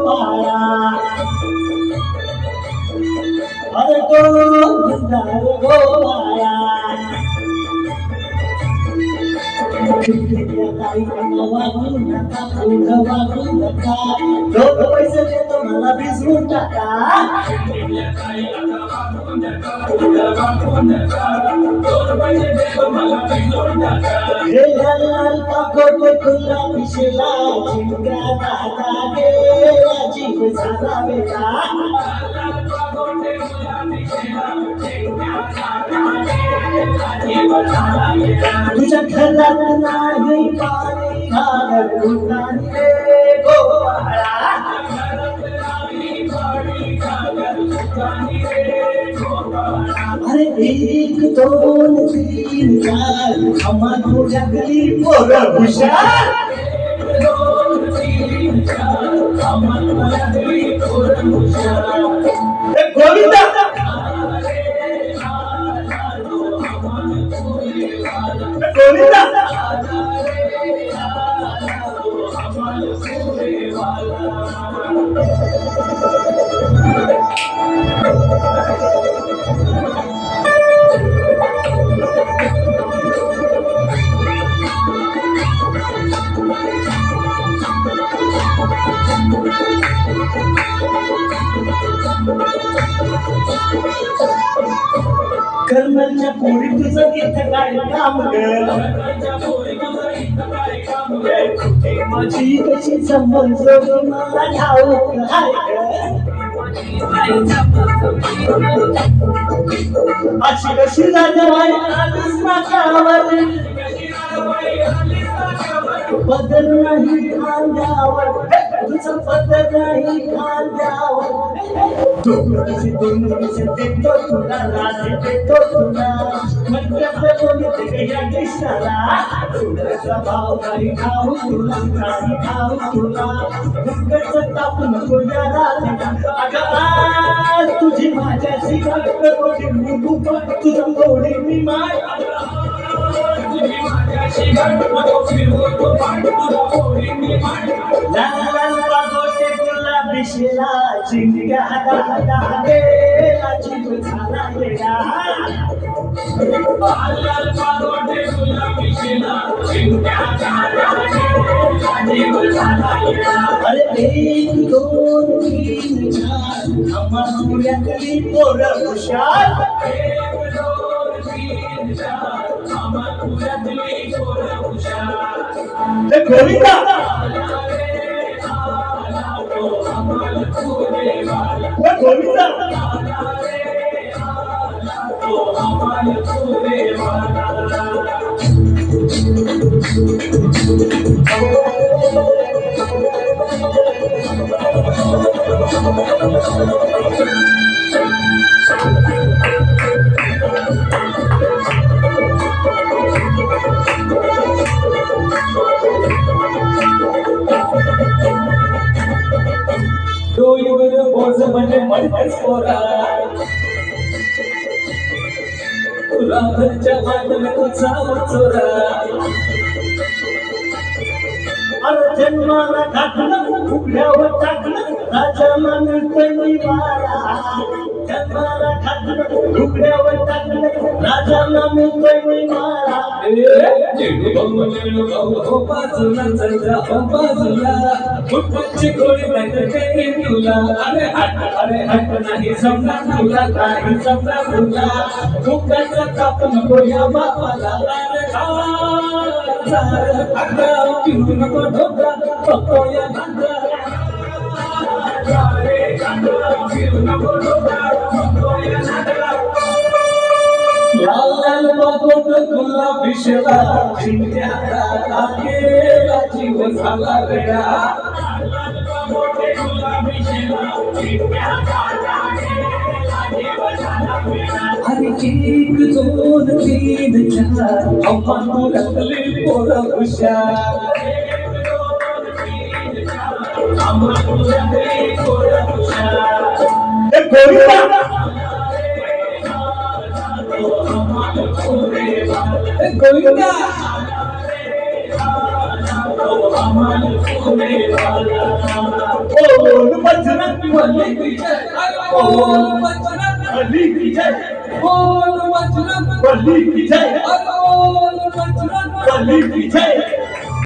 बाळा अरे गोविंदा गो बाळा वागू नका पुढं वागू नका दोन पैसे देतो मला भिजवून टाका हे लाल पाकोट खुला पिशला चिंगा दादा गेला जीव झाला बेटा तुझ्या घरात नाही पाणी घालत उन्हाने रे गोवाळा अरे एक दोन तीन चार आम्हा तुझ्यातली पोरं हुशार गोविंदा गोविंदा कर्मलच्या पोरी तुझं इथं काय काम माझी कशी संबंध मला ठाऊक अशी कशी राजवाई आलीस नाकावर बदल नाही खांद्यावर तुझं बदल नाही खांद्यावर दोन देतो तुला राज देतो तुला म्हणतात कोणी या कृष्णाला तुझा भाव नाही खाऊ तुला नाही खाऊ तुला दुःखाचं ताप नको या राजा अगं आज तुझी माझ्याशी गाठ कोणी मुगू पण तुझं गोडी मी माय तुझी माझ्याशी गाठ नको फिरवू तो पाठ तुझं गोडी मी माय लाल पागोटे गुलाबी शिला चिंग्या दादा गेला जीव झाला वेडा लाल पागोटे गुलाबी शिला चिंग्या दादा गेला जीव झाला वेडा अरे एक दोन तीन चार आम्हा तुझ्यातली पोरं हुशार एक दोन तीन चार आम्हा तुझ्यातली पोरं हुशार गोविंदा गोविंदा म्हणजे म्हणतेस पोरा तुला घरच्या वाटलं तुझा चोरा अरे जन्माला टाकलं उघड्यावर टाकलं राजाला मिळतोय निवारा जन्माला टाकलं उघड्यावर टाकलं राजाला मिळतोय निवारा हो बाजूला चंद्रा हो बाजूला फुटबॉलची गोळी नाही तुला अरे हट नाही जमला तुला काही जमला तुला दुःखाचा ताप नको या बापाला पिऊ नको ढोका फक्तो या लाल बागोट गुलाबी शिला चिंट्या दादा गेला जीव झाला वेडा अरे एक दोन तीन चार आम्हा तुझ्यातली पोरं हुशार गोविंदा गोविंदा आम्हाला पुणे वाला बोल बजरंग बली की जय बोल बजरंग बली की जय बोल बजरंग बली की जय बोल बजरंग बली की जय